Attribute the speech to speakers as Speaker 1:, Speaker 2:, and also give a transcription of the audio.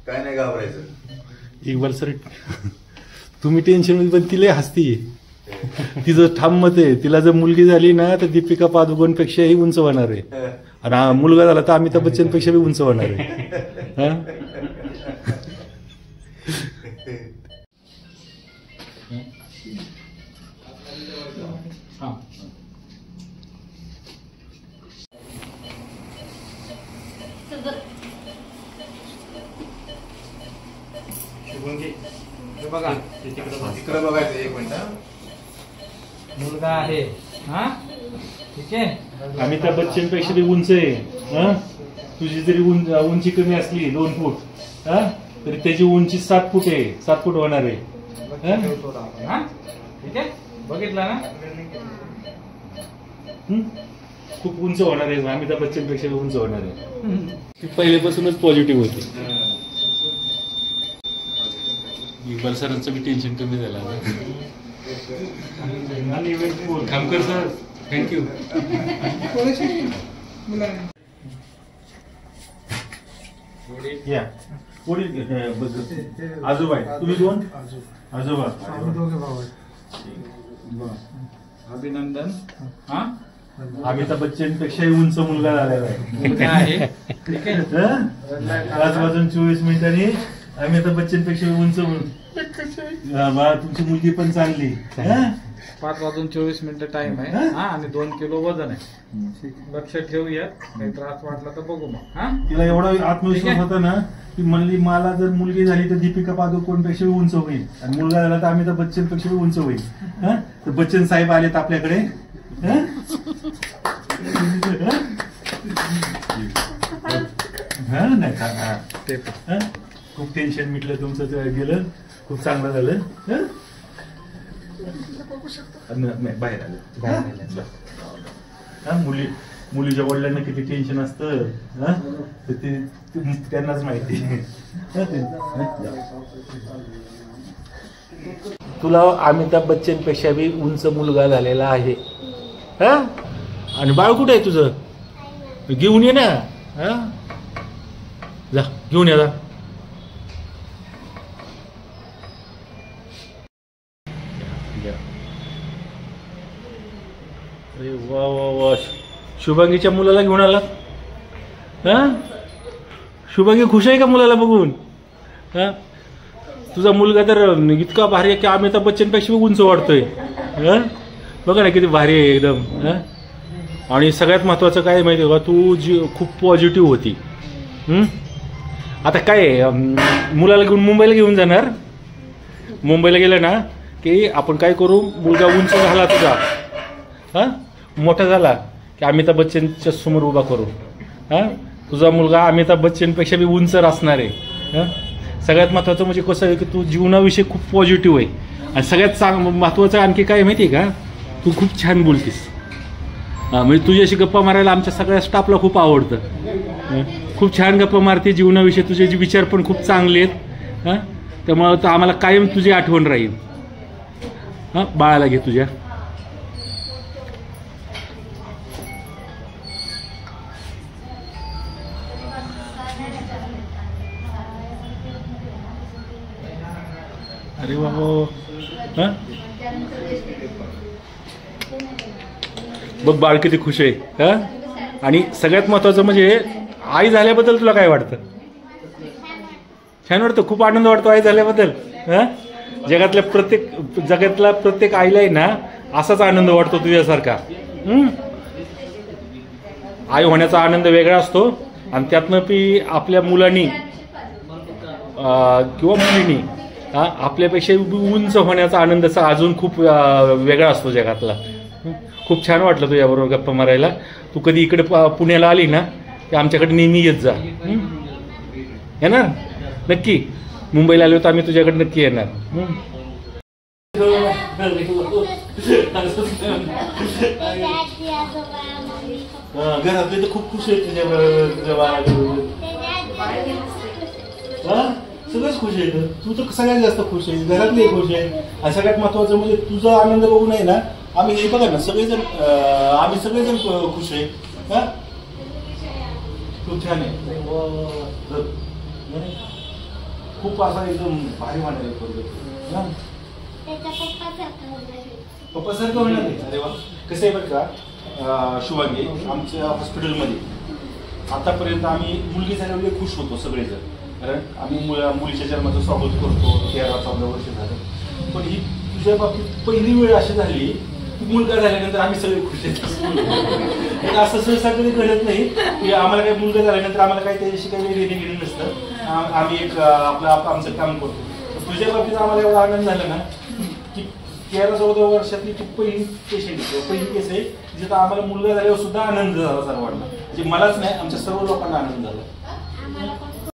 Speaker 1: काय नाही घाबरायचं.
Speaker 2: इक्बाल सर तुम्ही टेन्शन मध्ये पण तिला हसती. तिचं ठाम मत आहे, तिला जर मुलगी झाली ना तर दीपिका पादुकोण पेक्षाही उंच होणार आहे, आणि मुलगा झाला तर अमिताभ बच्चन पेक्षा बी उंच होणार आहे.
Speaker 3: बघा
Speaker 1: तिकडे बघायचं. एक मिनिट.
Speaker 3: मुलगा आहे हा, ठीक आहे.
Speaker 2: अमिताभ बच्चन पेक्षा बी उंच आहे. तुझी जरी उंची कमी असली 2 फूट तरी त्याची उंची 7 फूट आहे. 7 फूट होणार आहे.
Speaker 3: ठीक आहे, बघितलं ना.
Speaker 2: खूप उंच होणार आहे. अमिताभ बच्चन पेक्षा बी उंच होणार आहे. ती पहिल्यापासूनच पॉझिटिव्ह होती. इक्बाल सरांचं बी टेन्शन कमी झालं. Khamkar sir thank you. या आजोबा आहे तुम्ही दोन आजोबा.
Speaker 3: अभिनंदन. हा,
Speaker 2: अमिताभ बच्चन पेक्षाही उंच मुलगा झालेला आहे. पाच वाजून 24 मिनिटांनी अमिताभ बच्चन पेक्षा उंच. तुमची मुलगी पण चांगली.
Speaker 3: 5 वाजून 24 मिनिटं टाइम आहे. हा, आणि 2 किलो वजन आहे. लक्ष ठेवूया, काही त्रास वाटला तर बघू मग. हा,
Speaker 2: तिला एवढा आत्मविश्वास होता ना की म्हणली मला जर मुलगी झाली तर दीपिका पादुकोण पेक्षा उंच होईल, आणि मुलगा झाला तर अमिताभ बच्चन पेक्षा उंच होईल. तर बच्चन साहेब आलेत आपल्याकडे. खूप टेन्शन मिटलं तुमचं, गेलं खूप चांगलं झालं. बाहेर आलं. मुलीच्या वडिलांना किती टेन्शन असतं ते त्यांनाच माहिती. तुला अमिताभ बच्चन पेक्षा बी उंच मुलगा झालेला आहे. आणि बाळ कुठे आहे तुझं? घेऊन ये ना. जा घेऊन ये. अरे वा वा वा, शुभांगीच्या मुलाला घेऊन आला. शुभांगी खुश आहे का मुलाला बघून? तुझा मुलगा तर इतका भारी आहे की अमिताभ बच्चन पेक्षा उंच वाटतोय. बघा ना किती भारी आहे एकदम. आणि सगळ्यात महत्वाचं काय माहिती का, तू जी खूप पॉझिटिव्ह होती. आता काय मुलाला घेऊन मुंबईला घेऊन जाणार. मुंबईला गेलं ना की आपण काय करू, मुलगा उंच झाला तुझा, मोठा झाला की अमिताभ बच्चनच्या समोर उभा करू. तुझा मुलगा अमिताभ बच्चनपेक्षा बी उंच असणार आहे. सगळ्यात महत्वाचं म्हणजे कसं आहे की तू जीवनाविषयी खूप पॉझिटिव्ह आहे. आणि सगळ्यात महत्वाचं आणखी काय माहिती आहे का, तू खूप छान बोलतीस. म्हणजे तुझ्याशी गप्पा मारायला आमच्या सगळ्या स्टाफला खूप आवडतं. खूप छान गप्पा मारते. जीवनाविषयी तुझे जे विचार पण खूप चांगले आहेत. त्यामुळं आम्हाला कायम तुझी आठवण राहील. बाळाला घे तुझ्या. अरे बाबा, बघ बाळ किती खुश आहे. आणि सगळ्यात महत्वाचं म्हणजे आई झाल्याबद्दल तुला काय वाटतं? छान वाटतं, खूप आनंद वाटतो आई झाल्याबद्दल. जगातला प्रत्येक आईला आहे ना असाच आनंद वाटतो तुझ्यासारखा. आई होण्याचा आनंद वेगळा असतो, आणि त्यातनं ती आपल्या मुलांनी किंवा मुलींनी आपल्यापेक्षा उंच होण्याचा आनंद अजून खूप वेगळा असतो जगातला. खूप छान वाटलं तुझ्याबरोबर गप्पा मारायला. तू कधी इकडे पुण्याला आली ना की आमच्याकडे नेहमी येत जा. येणार नक्की. मुंबईला आलो तर आम्ही तुझ्याकडे नक्की येणार. घरातले तर खूप खुश आहेत तुझ्या. सगळंच खुश आहे. तू तर सगळ्यात जास्त खुश आहे, घरातले खुश आहे. आणि सगळ्यात महत्वाचं म्हणजे तुझा आनंद बघून आहे ना आम्ही हे बघा ना सगळेजण आम्ही सगळेजण खुश आहे. खूप छान आहे. खूप असा एकदम भारी म्हणायला करू पप्पासारखं होणार नाही. अरे वा. कसं आहे बरं का शुभांगी, आमच्या हॉस्पिटलमध्ये आतापर्यंत आम्ही मुलगी झाल्यावर खुश होतो सगळेजण, कारण आम्ही मुलीच्या जन्माचं स्वागत करतो. 13-14 वर्ष झालं. पण ही तुझ्या बाबतीत पहिली वेळ अशी झाली की मुलगा झाल्यानंतर आम्ही सगळे खुश आहेत. असं सहसा कधी घडत नाही की आम्हाला काही मुलगा झाल्यानंतर आम्हाला काही त्याच्याशी काही वेगळी घेणं नसतं. आम्ही एक आमचं काम करतो. तुझ्या बाबतीत आम्हाला एवढा आनंद झाला ना की 13-14 वर्षातली ती पहिली पेशंट पहिली केस आहे जिथं आम्हाला मुलगा झाल्यावर सुद्धा आनंद झाला सर्वांना. म्हणजे मलाच नाही, आमच्या सर्व लोकांना आनंद झाला.